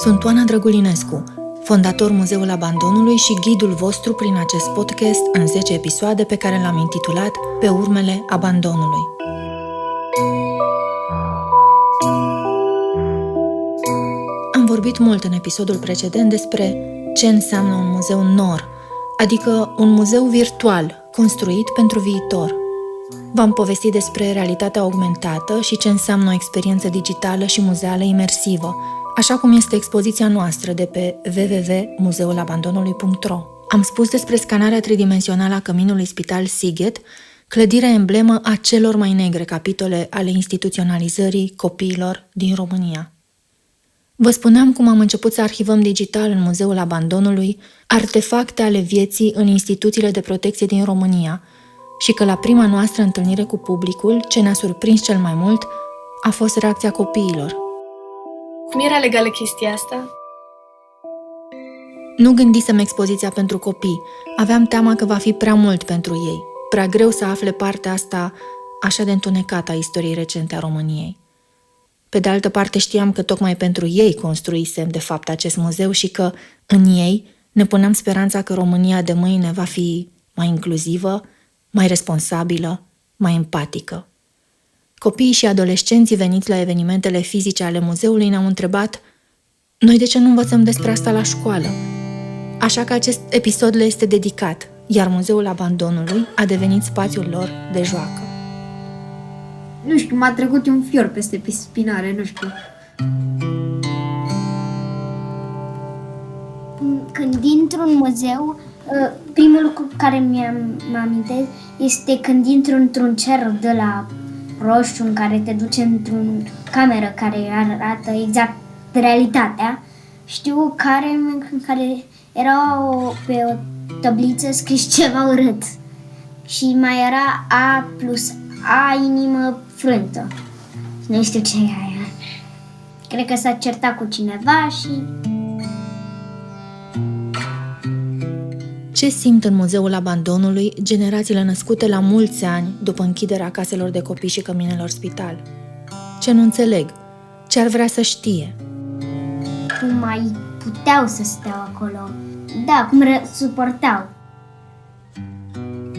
Sunt Oana Drăgulinescu, fondator Muzeul Abandonului și ghidul vostru prin acest podcast în 10 episoade pe care l-am intitulat Pe urmele abandonului. Am vorbit mult în episodul precedent despre ce înseamnă un muzeu NOR, adică un muzeu virtual construit pentru viitor. V-am povestit despre realitatea augmentată și ce înseamnă o experiență digitală și muzeală imersivă, așa cum este expoziția noastră de pe www.muzeulabandonului.ro. Am spus despre scanarea tridimensională a căminului Spital Sighet, clădirea emblemă a celor mai negre capitole ale instituționalizării copiilor din România. Vă spuneam cum am început să arhivăm digital în Muzeul Abandonului artefacte ale vieții în instituțiile de protecție din România și că la prima noastră întâlnire cu publicul, ce ne-a surprins cel mai mult a fost reacția copiilor. Cum era legală chestia asta? Nu gândisem expoziția pentru copii. Aveam teama că va fi prea mult pentru ei, prea greu să afle partea asta așa de întunecată a istoriei recente a României. Pe de altă parte știam că tocmai pentru ei construisem de fapt acest muzeu și că în ei ne puneam speranța că România de mâine va fi mai inclusivă, mai responsabilă, mai empatică. Copiii și adolescenții veniți la evenimentele fizice ale muzeului ne-au întrebat: noi de ce nu învățăm despre asta la școală? Așa că acest episod le este dedicat, iar Muzeul Abandonului a devenit spațiul lor de joacă. Nu știu, m-a trecut un fior peste spinare, nu știu. Când intru în muzeu, primul lucru care mă amintesc este când intru într-un cer de la roșu în care te duce într-o cameră care arată exact realitatea. Știu care era pe o tabliță scris ceva urât și mai era A plus A inimă frântă. Nu știu ce e aia. Cred că s-a certat cu cineva și... Ce simt în Muzeul Abandonului generațiile născute la mulți ani după închiderea caselor de copii și căminelor spital? Ce nu înțeleg? Ce ar vrea să știe? Cum mai puteau să stea acolo? Da, cum suportau.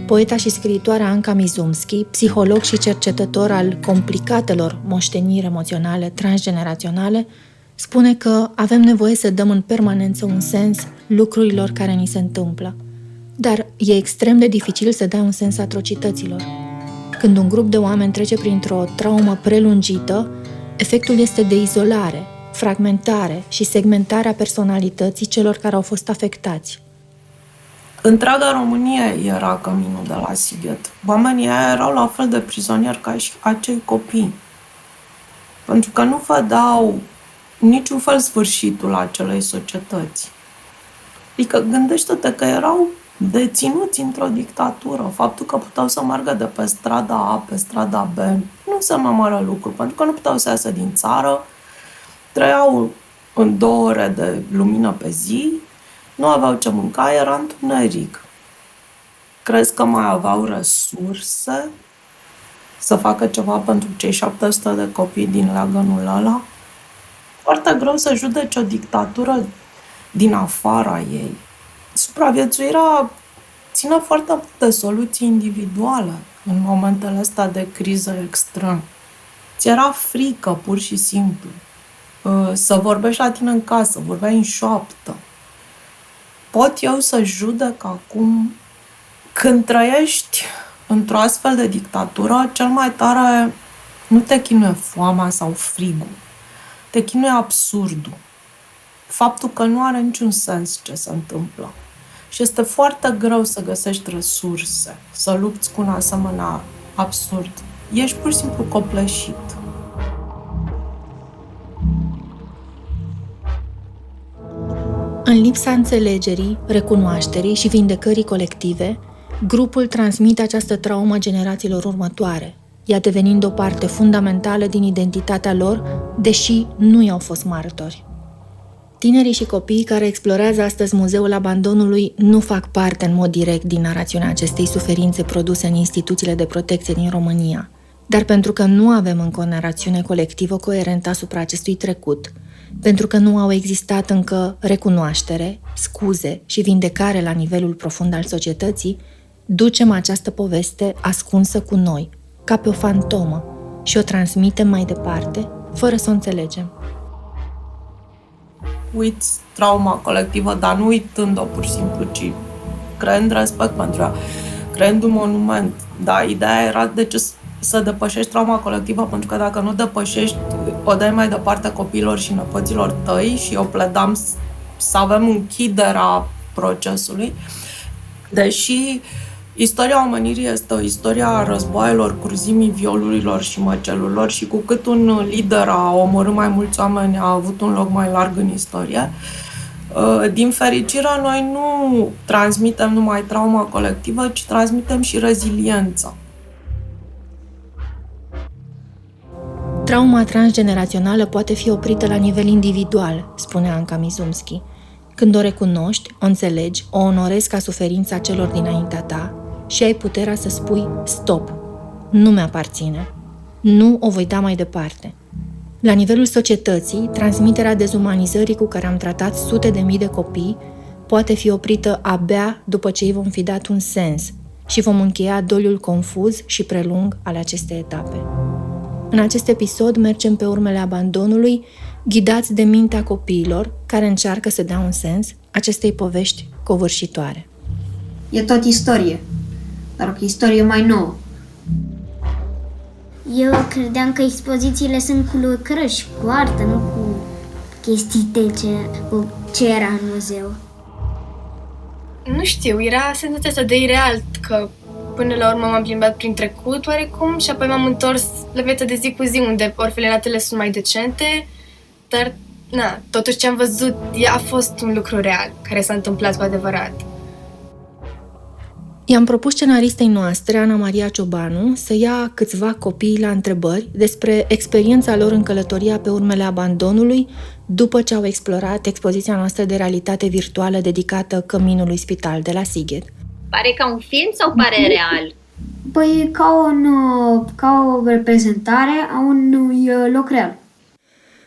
Poeta și scriitoarea Anca Mizumski, psiholog și cercetător al complicatelor moșteniri emoționale transgeneraționale, spune că avem nevoie să dăm în permanență un sens lucrurilor care ni se întâmplă. Dar e extrem de dificil să dai un sens atrocităților. Când un grup de oameni trece printr-o traumă prelungită, efectul este de izolare, fragmentare și segmentare a personalității celor care au fost afectați. Întreaga Românie era căminul de la Sighet. Oamenii aia erau la fel de prizonieri ca și acei copii. Pentru că nu vedeau niciun fel sfârșitul acelei societăți. Adică gândește-te că erau deținuți într-o dictatură. Faptul că puteau să meargă de pe strada A pe strada B nu înseamnă mare lucru, pentru că nu puteau să iasă din țară, trăiau în 2 ore de lumină pe zi, nu aveau ce mânca, era întuneric. Crezi că mai aveau resurse să facă ceva pentru cei 700 de copii din leagănul ăla? Foarte greu să judece o dictatură din afara ei. Supraviețuirea ține foarte mult de soluții individuale în momentele astea de criză extrem. Ți era frică, pur și simplu. Să vorbești la tine în casă, vorbeai în șoaptă. Pot eu să judec acum? Când trăiești într-o astfel de dictatură, cel mai tare nu te chinuie foamea sau frigul. Te chinuie absurdul. Faptul că nu are niciun sens ce se întâmplă. Și este foarte greu să găsești resurse, să lupți cu un asemenea absurd. Ești pur și simplu copleșit. În lipsa înțelegerii, recunoașterii și vindecării colective, grupul transmite această traumă generațiilor următoare, ea devenind o parte fundamentală din identitatea lor, deși nu i-au fost martori. Tinerii și copiii care explorează astăzi Muzeul Abandonului nu fac parte în mod direct din narațiunea acestei suferințe produse în instituțiile de protecție din România. Dar pentru că nu avem încă o narațiune colectivă coerentă asupra acestui trecut, pentru că nu au existat încă recunoaștere, scuze și vindecare la nivelul profund al societății, ducem această poveste ascunsă cu noi, ca pe o fantomă, și o transmitem mai departe, fără să o înțelegem. Uiți trauma colectivă, dar nu uitând-o pur și simplu, ci creând respect pentru ea, creând un monument. Da, ideea era de ce să depășești trauma colectivă, pentru că dacă nu depășești, o dai mai departe copiilor și nepoților tăi și eu pledam să avem închiderea procesului. Deși istoria omenirii este o istorie a războaielor, curzimii, violurilor și măcelurilor și cu cât un lider a omorât mai mulți oameni, a avut un loc mai larg în istorie, din fericire, noi nu transmitem numai trauma colectivă, ci transmitem și reziliența. Trauma transgenerațională poate fi oprită la nivel individual, spune Anca Mizumski. Când o recunoști, o înțelegi, o onorezi ca suferința celor dinaintea ta și ai puterea să spui stop, nu mi-aparține, nu o voi da mai departe. La nivelul societății, transmiterea dezumanizării cu care am tratat sute de mii de copii poate fi oprită abia după ce îi vom fi dat un sens și vom încheia doliul confuz și prelung al acestei etape. În acest episod mergem pe urmele abandonului, ghidați de mintea copiilor care încearcă să dea un sens acestei povești covârșitoare. E tot istorie, dar o istorie mai nouă. Eu credeam că expozițiile sunt cu lucrări, cu artă, nu cu chestii cu ce era în muzeu. Nu știu, era senzația asta de ireal, că până la urmă m-am plimbat prin trecut oarecum și apoi m-am întors la viața de zi cu zi, unde orfelinatele sunt mai decente, dar totuși ce am văzut a fost un lucru real, care s-a întâmplat cu adevărat. I-am propus scenaristei noastre, Ana Maria Ciobanu, să ia câțiva copii la întrebări despre experiența lor în călătoria pe urmele abandonului după ce au explorat expoziția noastră de realitate virtuală dedicată Căminului Spital de la Sighet. Pare ca un film sau pare real? Păi ca o reprezentare a unui loc real.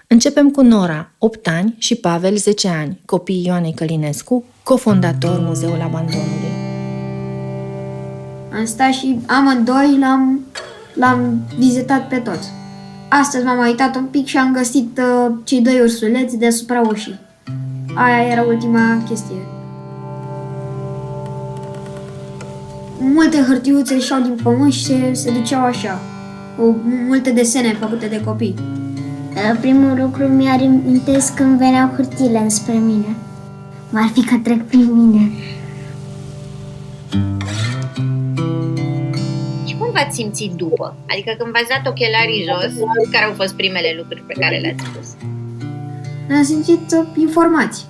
Începem cu Nora, 8 ani, și Pavel, 10 ani, copiii Ioanei Călinescu, cofondator Muzeul Abandonului. Am stat și amândoi l-am vizitat pe toți. Astăzi m-am uitat un pic și am găsit cei 2 ursuleți deasupra ușii. Aia era ultima chestie. Multe hârtiuțe ieșeau din pământ și se duceau așa. Multe desene făcute de copii. Primul lucru mi-amintesc când veneau hârtiile înspre mine. M-ar fi că trec prin mine. Și cum v-ați simțit după? Adică când v-ați dat ochelarii jos, care au fost primele lucruri pe care le-ați spus? Ne-am simțit informați.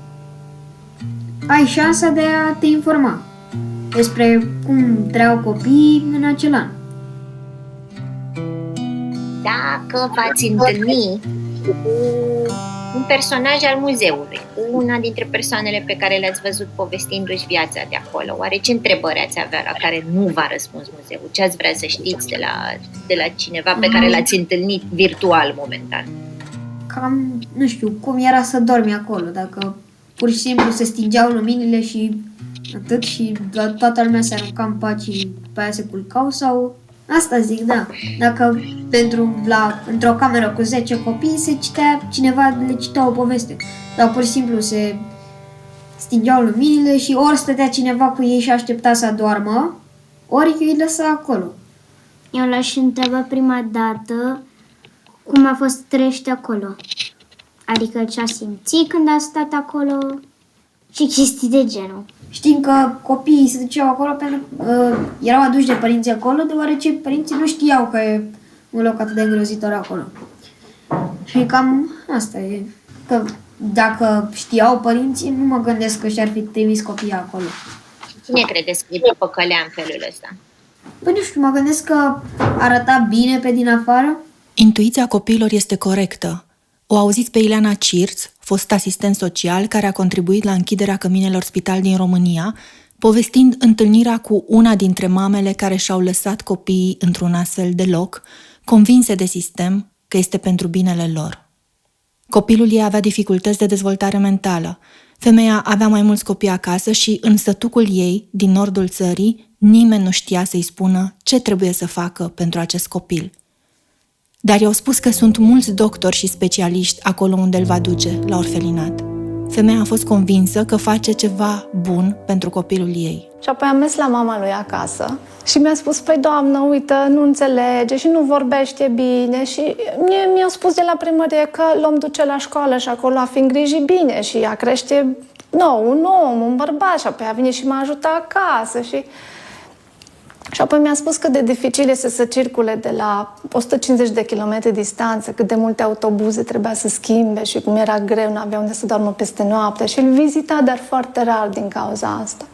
Ai șansa de a te informa despre cum trăiau copiii în acel an. Dacă v-ați întâlni cu un personaj al muzeului, cu una dintre persoanele pe care le-ați văzut povestindu-și viața de acolo, oare ce întrebări ați avea la care nu v-a răspuns muzeul? Ce ați vrea să știți de la cineva pe care l-ați întâlnit virtual momentan? Cam, nu știu, cum era să dormi acolo, dacă pur și simplu se stingeau luminile și atât și toată lumea se arunca în pat și după aia se culcau sau... Asta zic, da. Dacă într-o cameră cu 10 copii cineva le citea o poveste. Dar pur și simplu se stingeau luminile și ori stătea cineva cu ei și aștepta să adormă, ori îi lăsa acolo. Eu l-aș întreba prima dată cum a fost trăiește acolo. Adică ce a simțit când a stat acolo și chestii de genul. Știm că copiii se duceau acolo pentru că erau aduși de părinții acolo, deoarece părinții nu știau că e un loc atât de îngrozitor acolo. Și cam asta e. Că dacă știau părinții, nu mă gândesc că și-ar fi trimis copiii acolo. Cine credeți că îi păcălea în felul ăsta? Păi nu știu, mă gândesc că arăta bine pe din afară. Intuiția copiilor este corectă. O auziți pe Ileana Cirț, fost asistent social care a contribuit la închiderea căminelor spital din România, povestind întâlnirea cu una dintre mamele care și-au lăsat copiii într-un astfel de loc, convinse de sistem că este pentru binele lor. Copilul ei avea dificultăți de dezvoltare mentală. Femeia avea mai mulți copii acasă și în sătucul ei, din nordul țării, nimeni nu știa să-i spună ce trebuie să facă pentru acest copil. Dar i-au spus că sunt mulți doctori și specialiști acolo unde îl va duce, la orfelinat. Femeia a fost convinsă că face ceva bun pentru copilul ei. Și apoi am mers la mama lui acasă și mi-a spus, păi doamnă, uite, nu înțelege și nu vorbește bine și mi-a spus de la primărie că l-om duce la școală și acolo a fi îngrijit bine și a crește un om, un bărbat și apoi a venit și m-a ajutat acasă și apoi mi-a spus cât de dificil este să circule de la 150 de kilometri distanță, cât de multe autobuze trebuia să schimbe și cum era greu, nu avea unde să doarmă peste noapte și îl vizita, dar foarte rar din cauza asta.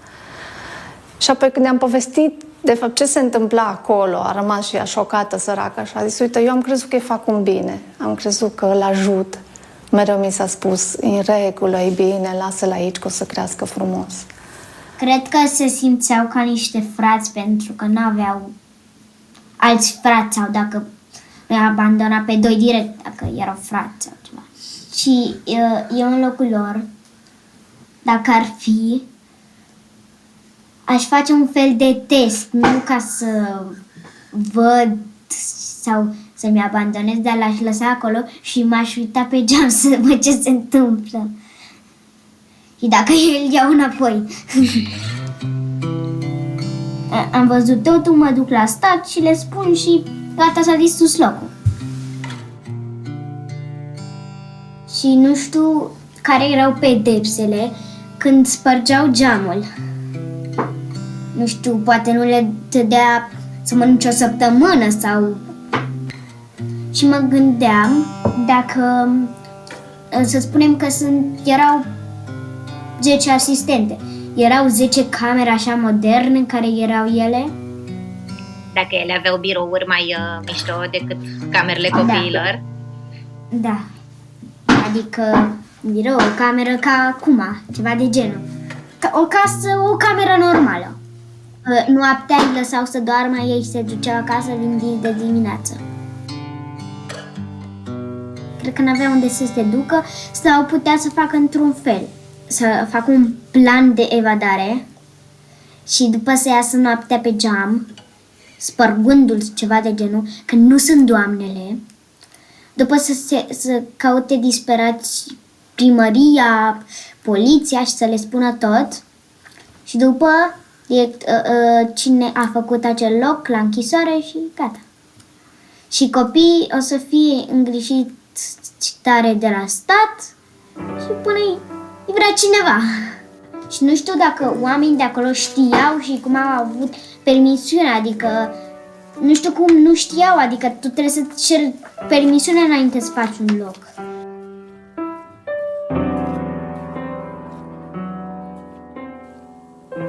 Și apoi când i-am povestit de fapt ce se întâmpla acolo, a rămas și ea șocată, săracă, și a zis, uite, eu am crezut că îi fac un bine, am crezut că îl ajut. Mereu mi s-a spus, în regulă, e bine, lasă-l aici că o să crească frumos. Cred că se simțeau ca niște frați pentru că nu aveau alți frați sau dacă îi abandona pe doi direct, dacă erau frați sau ceva. Și eu în locul lor, dacă ar fi, aș face un fel de test, nu ca să văd sau să-mi abandonez, dar l-aș lăsa acolo și m-aș uita pe geam să văd ce se întâmplă. Și dacă el iau înapoi. Am văzut totul, mă duc la stat și le spun și gata, s-a distrus locul. Și nu știu care erau pedepsele când spărgeau geamul. Nu știu, poate nu le dădea să mănânce o săptămână sau... Și mă gândeam dacă, să spunem că erau 10 asistente. Erau 10 camere așa moderne în care erau ele? Dacă ele aveau birouri mai mișto decât camerele copiilor? Da. Adică birou, o cameră ca acum, ceva de genul. O casă, o cameră normală. Noaptea îi lăsau să doarmă, ei se duceau acasă de dimineață. Cred că n-aveau unde să se ducă sau putea să facă într-un fel. Să facă un plan de evadare și după să iasă noaptea pe geam, spărgându-l ceva de genul, că nu sunt doamnele, după să caute disperați primăria, poliția și să le spună tot și după cine a făcut acel loc la închisoare și gata. Și copiii o să fie îngrijiți tare de la stat și până îi vrea cineva. Și nu știu dacă oamenii de acolo știau și cum au avut permisiunea, adică nu știu cum nu știau, adică tu trebuie să ceri permisiunea înainte să faci un loc.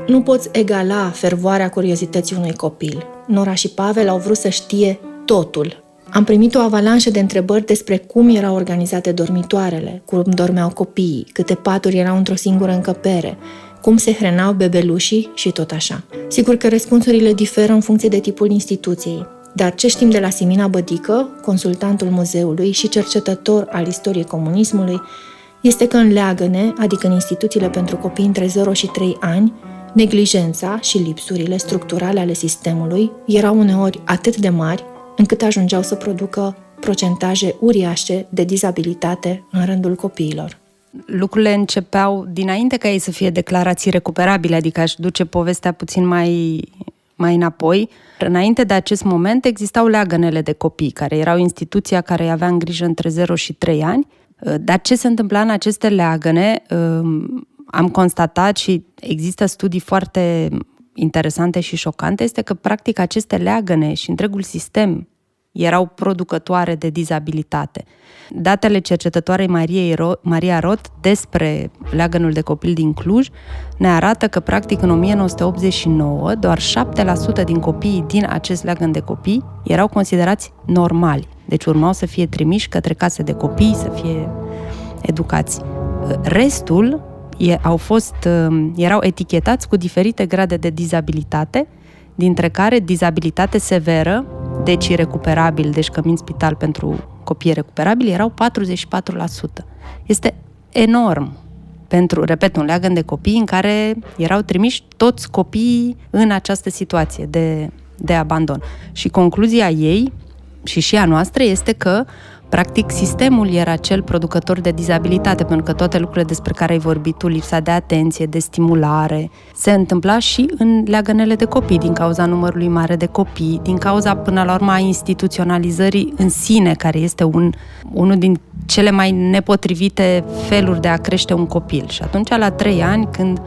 Nu poți egala fervoarea curiozității unui copil. Nora și Pavel au vrut să știe totul. Am primit o avalanșă de întrebări despre cum erau organizate dormitoarele, cum dormeau copiii, câte paturi erau într-o singură încăpere, cum se hrenau bebelușii și tot așa. Sigur că răspunsurile diferă în funcție de tipul instituției, dar ce știm de la Simina Bădică, consultantul muzeului și cercetător al istoriei comunismului, este că în leagăne, adică în instituțiile pentru copii între 0 și 3 ani, neglijența și lipsurile structurale ale sistemului erau uneori atât de mari încât ajungeau să producă procentaje uriașe de dizabilitate în rândul copiilor. Lucrurile începeau dinainte ca ei să fie declarații recuperabile, adică aș duce povestea puțin mai înapoi. Înainte de acest moment existau leagănele de copii, care erau instituția care îi avea în grijă între 0 și 3 ani. Dar ce se întâmpla în aceste leagăne, am constatat și există studii foarte interesante și șocante, este că practic aceste leagăne și întregul sistem erau producătoare de dizabilitate. Datele cercetătoarei Maria Roth despre leagănul de copil din Cluj ne arată că practic în 1989 doar 7% din copiii din acest leagăn de copii erau considerați normali. Deci urmau să fie trimiși către case de copii, să fie educați. Restul erau etichetați cu diferite grade de dizabilitate, dintre care dizabilitate severă, decii recuperabili, deci cămin spital pentru copii recuperabili, erau 44%. Este enorm pentru, repet, un leagăn de copii în care erau trimiși toți copiii în această situație de abandon. Și concluzia ei și a noastră este că practic sistemul era cel producător de dizabilitate, pentru că toate lucrurile despre care ai vorbit tu, lipsa de atenție, de stimulare, se întâmpla și în leagănele de copii, din cauza numărului mare de copii, din cauza, până la urmă, a instituționalizării în sine, care este unul din cele mai nepotrivite feluri de a crește un copil. Și atunci, la 3 ani, când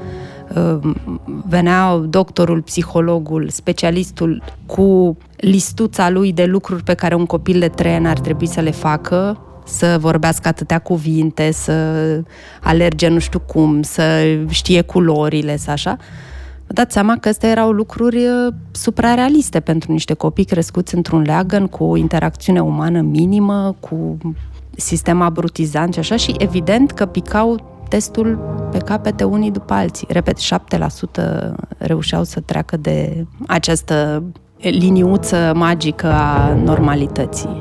venea doctorul, psihologul, specialistul cu listuța lui de lucruri pe care un copil de 3 ani ar trebui să le facă, să vorbească atâtea cuvinte, să alerge nu știu cum, să știe culorile, să așa. Vă dați seama că astea erau lucruri suprarealiste pentru niște copii crescuți într-un leagăn cu o interacțiune umană minimă, cu sistem abrutizant și așa, și evident că picau testul pe capete unii după alții. Repet, 7% reușeau să treacă de această liniuță magică a normalității.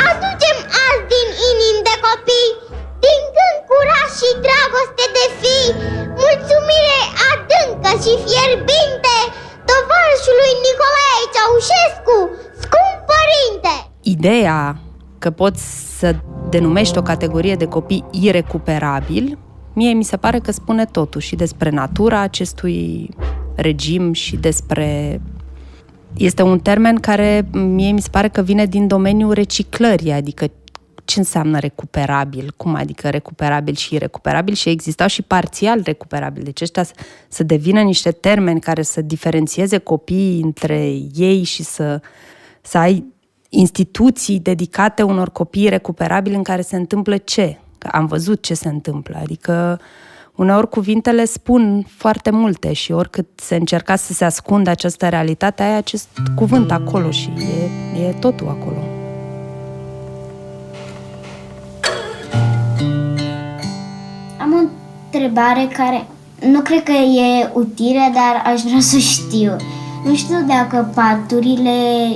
Aducem azi din inimi de copii, din gând curaj și dragoste de fi, mulțumire adâncă și fierbinte tovarășului Nicolae Ceaușescu, scump părinte! Ideea că poți să denumești o categorie de copii irecuperabil, mie mi se pare că spune totul și despre natura acestui regim și despre... Este un termen care mie mi se pare că vine din domeniul reciclării, adică ce înseamnă recuperabil, cum adică recuperabil și irecuperabil, și existau și parțial recuperabil. Deci ăștia să devină niște termeni care să diferențieze copiii între ei și să ai instituții dedicate unor copii recuperabili în care se întâmplă ce? Că am văzut ce se întâmplă, adică uneori cuvintele spun foarte multe și oricât se încerca să se ascundă această realitate, ai acest cuvânt acolo și e totul acolo. Am o întrebare care nu cred că e utilă, dar aș vrea să știu. Nu știu dacă paturile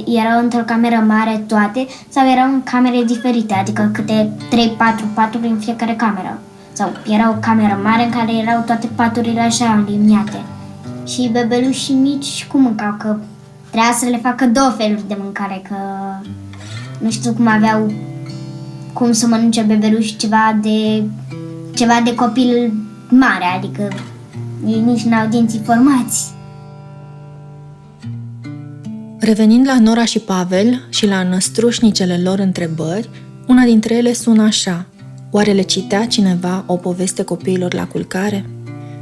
erau într-o cameră mare toate sau erau în camere diferite, adică câte 3-4 paturi în fiecare cameră. Sau era o cameră mare în care erau toate paturile așa aliniate. Și bebelușii mici cum mâncau? Că trebuia să le facă 2 feluri de mâncare, că nu știu cum aveau cum să mănânce bebeluși ceva de copil mare, adică ei nici n-au dinții formați. Revenind la Nora și Pavel și la năstrușnicele lor întrebări, una dintre ele sună așa: oare le citea cineva o poveste copiilor la culcare?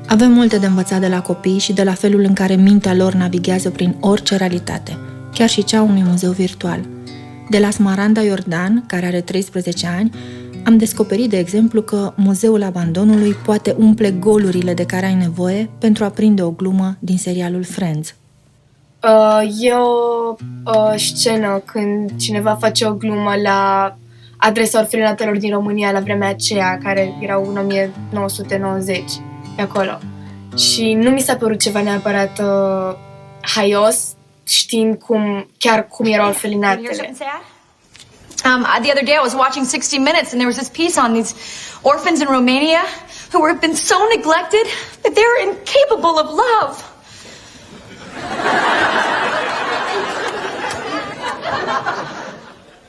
Avem multe de învățat de la copii și de la felul în care mintea lor navighează prin orice realitate, chiar și cea unui muzeu virtual. De la Smaranda Iordan, care are 13 ani, am descoperit, de exemplu, că Muzeul Abandonului poate umple golurile de care ai nevoie pentru a prinde o glumă din serialul Friends. E o scenă când cineva face o glumă la adresa orfelinatelor din România la vremea aceea, care erau în 1990, pe acolo. Și nu mi s-a părut ceva neapărat haios, știind cum erau orfelinatele. The other day I was watching 60 Minutes and there was this piece on these orphans in Romania who have been so neglected that they're incapable of love.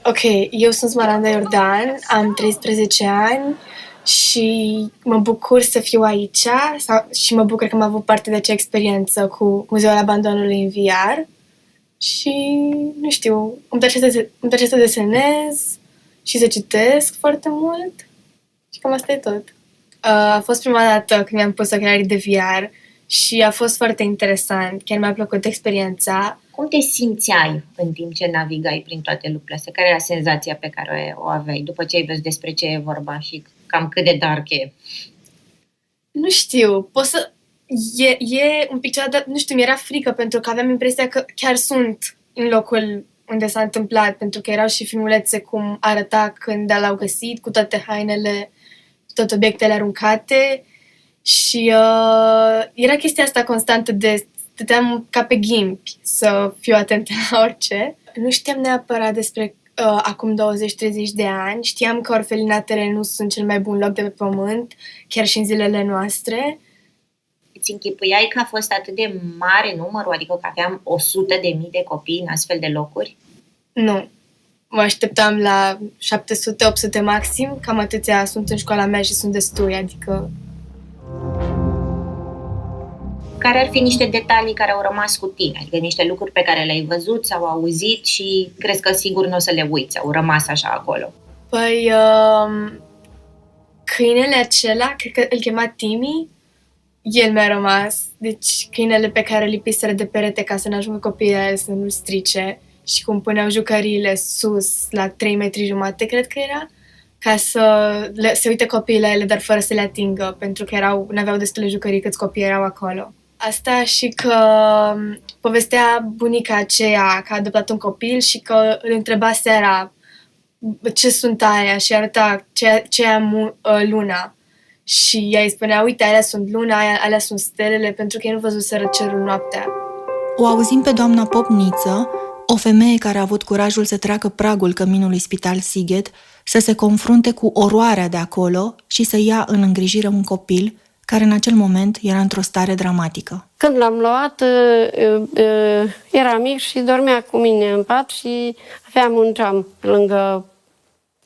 Ok, eu sunt Smaranda Iordan, am 13 ani și mă bucur să fiu aici și mă bucur că am avut parte de acea experiență cu Muzeul Abandonului în VR. Și, nu știu, îmi place să desenez și să citesc foarte mult și cam asta e tot. A fost prima dată când mi-am pus ochelarii de VR și a fost foarte interesant, chiar mi-a plăcut experiența. Cum te simțeai în timp ce navigai prin toate lucrurile astea? Care era senzația pe care o aveai după ce ai văzut despre ce e vorba și cam cât de dark e? Nu știu, e un pic ceva, dar nu știu, mi-era frică pentru că aveam impresia că chiar sunt în locul unde s-a întâmplat, pentru că erau și filmulețe cum arăta când l-au găsit, cu toate hainele, toate obiectele aruncate și era chestia asta constantă de stăteam ca pe ghimpi să fiu atentă la orice. Nu știam neapărat despre acum 20-30 de ani. Știam că orfelinatele nu sunt cel mai bun loc de pe pământ, chiar și în zilele noastre. Îți închipuiai că a fost atât de mare numărul, adică că aveam 100.000 de copii în astfel de locuri? Nu. Mă așteptam la 700-800 maxim, cam atâția sunt în școala mea și sunt destui, adică... Care ar fi niște detalii care au rămas cu tine? Adică niște lucruri pe care le-ai văzut sau auzit și crezi că sigur nu o să le uiți, au rămas așa acolo? Păi, câinele acela, cred că îl chema Timmy, el mi-a rămas. Deci câinele pe care îl lipiseră de perete ca să nu ajungă copiii să nu-l strice și cum puneau jucăriile sus, la 3,5 metri, cred că era, ca să se uite copiii la ele, dar fără să le atingă, pentru că n-aveau destule jucării câți copii erau acolo. Asta și că povestea bunica aceea că a adoptat un copil și că îl întreba seara ce sunt aia și arăta ce e luna. Și ea îi spunea, uite, alea sunt luna, alea sunt stelele, pentru că ei nu văzuseră cerul noaptea. O auzim pe doamna Popniță, o femeie care a avut curajul să treacă pragul căminului Spital Sighet, să se confrunte cu oroarea de acolo și să ia în îngrijire un copil care în acel moment era într-o stare dramatică. Când l-am luat, era mic și dormea cu mine în pat și aveam un geam lângă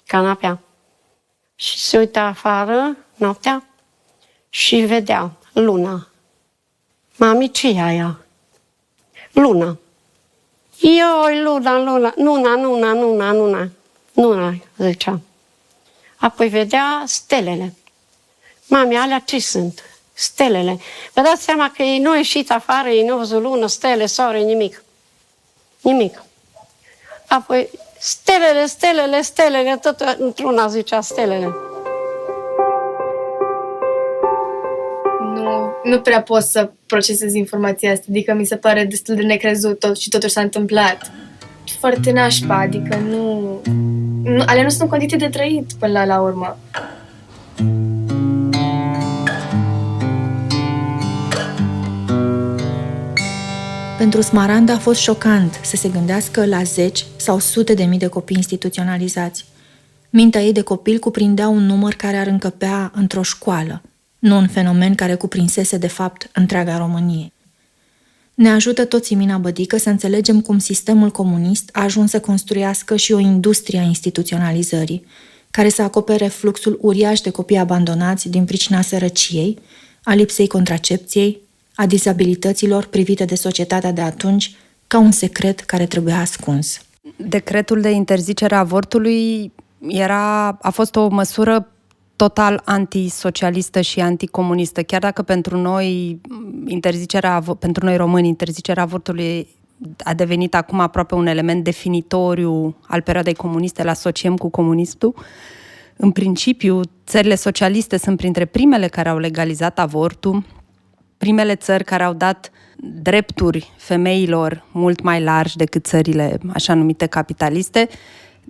canapea. Și se uita afară noaptea și vedea luna. Mami, ce e aia? Luna. Ioi, luna, zicea. Apoi vedea stelele. Mami, alea ce sunt? Stelele. Vă dați seama că ei nu au ieșit afară, ei nu au văzut lună, stele, soare, nimic. Nimic. Apoi, stelele, tot într-una zicea stelele. Nu prea pot să procesez informația asta, adică mi se pare destul de necrezut tot și totuși s-a întâmplat. Foarte nașpa, adică alea nu sunt condiții de trăit până la urmă. Pentru Smaranda a fost șocant să se gândească la 10 sau sute de mii de copii instituționalizați. Mintea ei de copil cuprindea un număr care ar încăpea într-o școală, nu un fenomen care cuprinsese de fapt întreaga Românie. Ne ajută toți Mina Bădică să înțelegem cum sistemul comunist a ajuns să construiască și o industrie a instituționalizării, care să acopere fluxul uriaș de copii abandonați din pricina sărăciei, a lipsei contracepției, a dizabilităților privite de societatea de atunci ca un secret care trebuia ascuns. Decretul de interzicere a avortului a fost o măsură total antisocialistă și anticomunistă, chiar dacă pentru noi români interzicerea avortului a devenit acum aproape un element definitoriu al perioadei comuniste, îl asociem cu comunistul. În principiu, țările socialiste sunt printre primele care au legalizat avortul, primele țări care au dat drepturi femeilor mult mai largi decât țările așa numite capitaliste.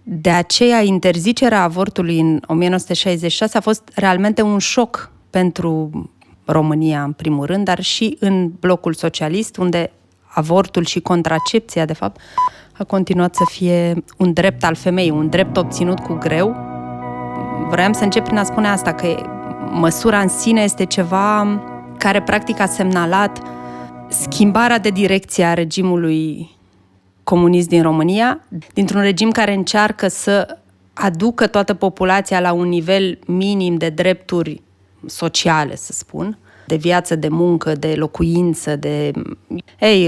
De aceea, interzicerea avortului în 1966 a fost realmente un șoc pentru România, în primul rând, dar și în blocul socialist, unde avortul și contracepția, de fapt, a continuat să fie un drept al femeii, un drept obținut cu greu. Vreau să încep prin a spune asta, că măsura în sine este ceva care practic a semnalat schimbarea de direcție a regimului comunist din România, dintr-un regim care încearcă să aducă toată populația la un nivel minim de drepturi sociale, să spun, de viață, de muncă, de locuință,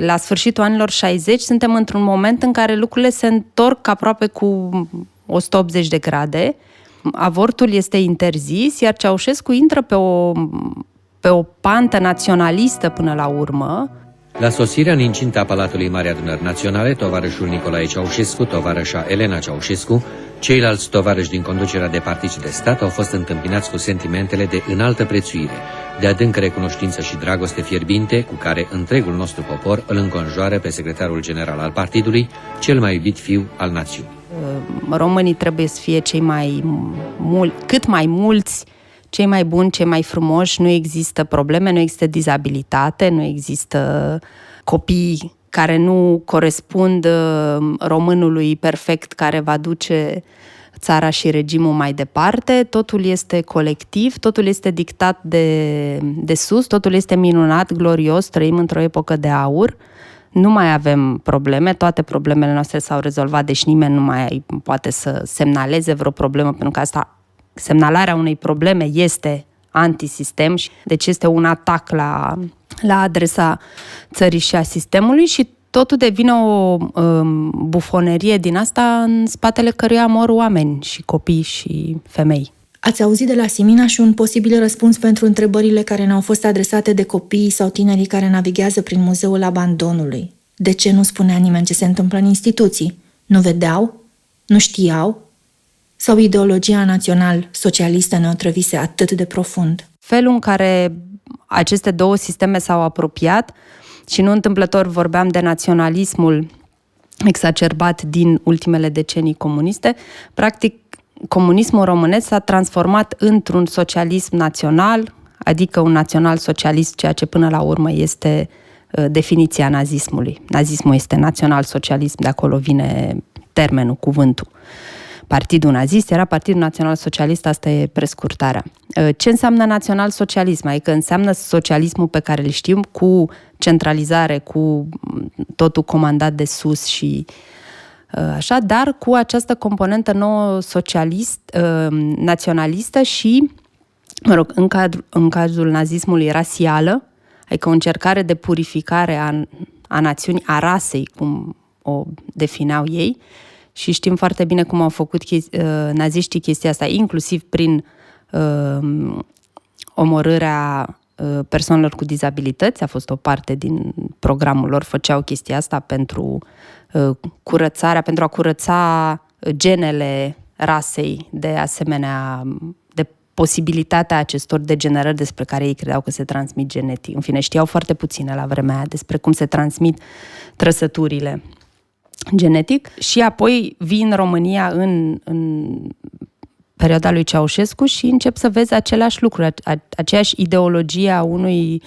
la sfârșitul anilor 60 suntem într-un moment în care lucrurile se întorc aproape cu 180 de grade. Avortul este interzis, iar Ceaușescu intră pe o pantă naționalistă până la urmă. La sosirea în incinta Palatului Marii Adunări Naționale, tovarășul Nicolae Ceaușescu, tovarășa Elena Ceaușescu, ceilalți tovarăși din conducerea de partid și de stat au fost întâmpinați cu sentimentele de înaltă prețuire, de adâncă recunoștință și dragoste fierbinte cu care întregul nostru popor îl înconjoară pe secretarul general al partidului, cel mai iubit fiu al națiunii. Românii trebuie să fie cât mai mulți, cei mai buni, cei mai frumoși, nu există probleme, nu există dizabilitate, nu există copii care nu corespund românului perfect care va duce țara și regimul mai departe. Totul este colectiv, totul este dictat de sus, totul este minunat, glorios, trăim într-o epocă de aur. Nu mai avem probleme, toate problemele noastre s-au rezolvat, deci nimeni nu mai poate să semnaleze vreo problemă, pentru că semnalarea unei probleme este antisistem și deci este un atac la adresa țării și a sistemului și totul devine o bufonerie din asta în spatele căruia mor oameni și copii și femei. Ați auzit de la Simina și un posibil răspuns pentru întrebările care ne-au fost adresate de copiii sau tinerii care navighează prin muzeul abandonului. De ce nu spunea nimeni ce se întâmplă în instituții? Nu vedeau? Nu știau? Sau ideologia național-socialistă ne otrăvise atât de profund? Felul în care aceste două sisteme s-au apropiat și nu întâmplător vorbeam de naționalismul exacerbat din ultimele decenii comuniste, practic comunismul românesc s-a transformat într-un socialism național, adică un național-socialist, ceea ce până la urmă este definiția nazismului. Nazismul este național-socialism, de acolo vine termenul, cuvântul. Partidul nazist era Partidul Național Socialist, asta e prescurtarea. Ce înseamnă național-socialism? Adică înseamnă socialismul pe care îl știm, cu centralizare, cu totul comandat de sus și așa, dar cu această componentă nouă naționalistă și, mă rog, în cazul nazismului rasială, adică o încercare de purificare a națiunii, a rasei, cum o defineau ei, și știm foarte bine cum au făcut naziștii chestia asta, inclusiv prin omorârea persoanelor cu dizabilități. A fost o parte din programul lor, făceau chestia asta pentru curățarea, pentru a curăța genele rasei de asemenea, de posibilitatea acestor degenerări despre care ei credeau că se transmit genetic. În fine, știau foarte puține la vremea aia despre cum se transmit trăsăturile genetic și apoi vii în România în perioada lui Ceaușescu și încep să vezi același lucru, aceeași ideologie a unui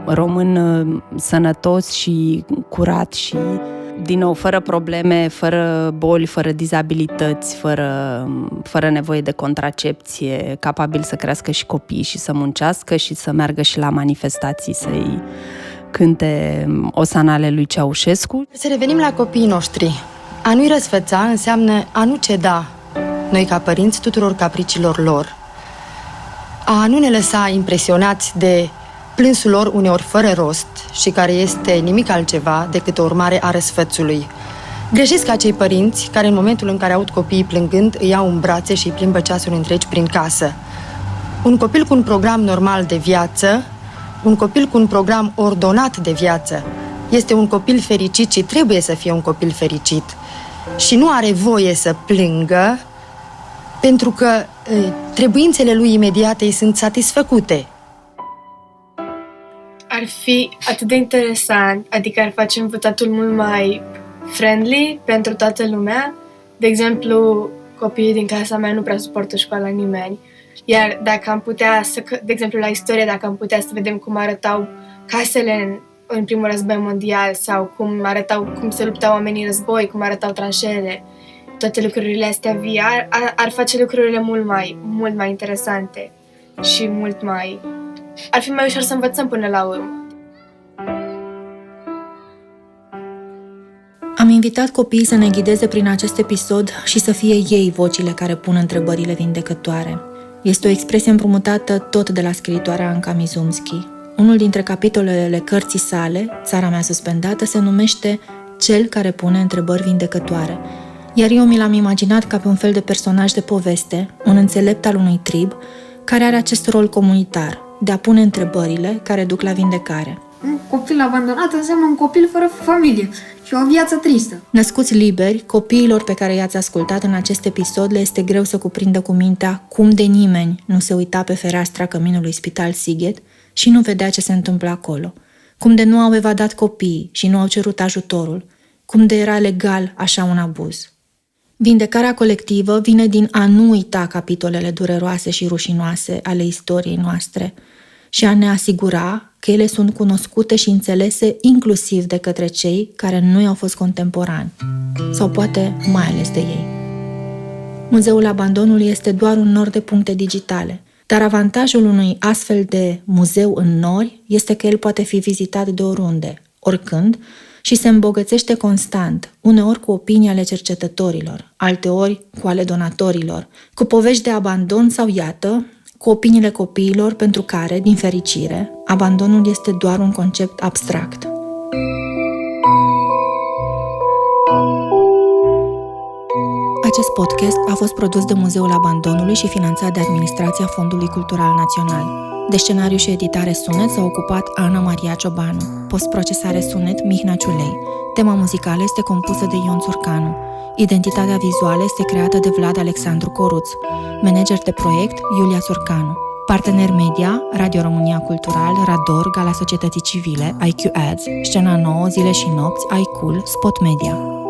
român sănătos și curat și, din nou, fără probleme, fără boli, fără dizabilități, fără nevoie de contracepție, capabil să crească și copii și să muncească și să meargă și la manifestații să-i cânte osanale lui Ceaușescu. Să revenim la copiii noștri. A nu-i răsfăța înseamnă a nu ceda, noi ca părinți, tuturor capriciilor lor. A nu ne lăsa impresionați de plânsul lor uneori fără rost și care este nimic altceva decât o urmare a răsfățului. Greșesc acei părinți care în momentul în care aud copiii plângând îi iau în brațe și îi plimbă ceasuri întregi prin casă. Un copil cu un program normal de viață, un copil cu un program ordonat de viață, este un copil fericit și trebuie să fie un copil fericit. Și nu are voie să plângă pentru că trebuințele lui imediate îi sunt satisfăcute. Ar fi atât de interesant, adică ar face învățatul mult mai friendly pentru toată lumea. De exemplu, copiii din casa mea nu prea suportă școala nimeni. Iar dacă am putea de exemplu la istorie, dacă am putea să vedem cum arătau casele în primul război mondial sau cum se luptau oamenii în război, cum arătau tranșele, toate lucrurile astea vii, ar face lucrurile mult mai interesante și ar fi mai ușor să învățăm până la urmă. Am invitat copiii să ne ghideze prin acest episod și să fie ei vocile care pun întrebările vindecătoare. Este o expresie împrumutată tot de la scriitoarea Anca Mizumski. Unul dintre capitolele cărții sale, Țara mea suspendată, se numește Cel care pune întrebări vindecătoare. Iar eu mi l-am imaginat ca pe un fel de personaj de poveste, un înțelept al unui trib, care are acest rol comunitar, de a pune întrebările care duc la vindecare. Un copil abandonat înseamnă un copil fără familie și o viață tristă. Născuți liberi, copiilor pe care i-ați ascultat în acest episod le este greu să cuprindă cu mintea cum de nimeni nu se uita pe fereastra căminului Spital Sighet și nu vedea ce se întâmplă acolo. Cum de nu au evadat copiii și nu au cerut ajutorul. Cum de era legal așa un abuz. Vindecarea colectivă vine din a nu uita capitolele dureroase și rușinoase ale istoriei noastre și a ne asigura că ele sunt cunoscute și înțelese inclusiv de către cei care nu i-au fost contemporani, sau poate mai ales de ei. Muzeul Abandonului este doar un nor de puncte digitale, dar avantajul unui astfel de muzeu în nori este că el poate fi vizitat de oriunde, oricând, și se îmbogățește constant, uneori cu opinii ale cercetătorilor, alteori cu ale donatorilor, cu povești de abandon sau, iată, cu opiniile copiilor pentru care, din fericire, abandonul este doar un concept abstract. Acest podcast a fost produs de Muzeul Abandonului și finanțat de Administrația Fondului Cultural Național. De scenariu și editare sunet s-a ocupat Ana Maria Ciobanu, postprocesare sunet Mihnea Ciulei. Tema muzicală este compusă de Ion Țurcanu. Identitatea vizuală este creată de Vlad Alexandru Coruț. Manager de proiect Iulia Țurcanu. Partener media Radio România Cultural, Rador, Gala Societății Civile, IQ Ads, Scena 9, Zile și Nopți, iCool, Spot Media.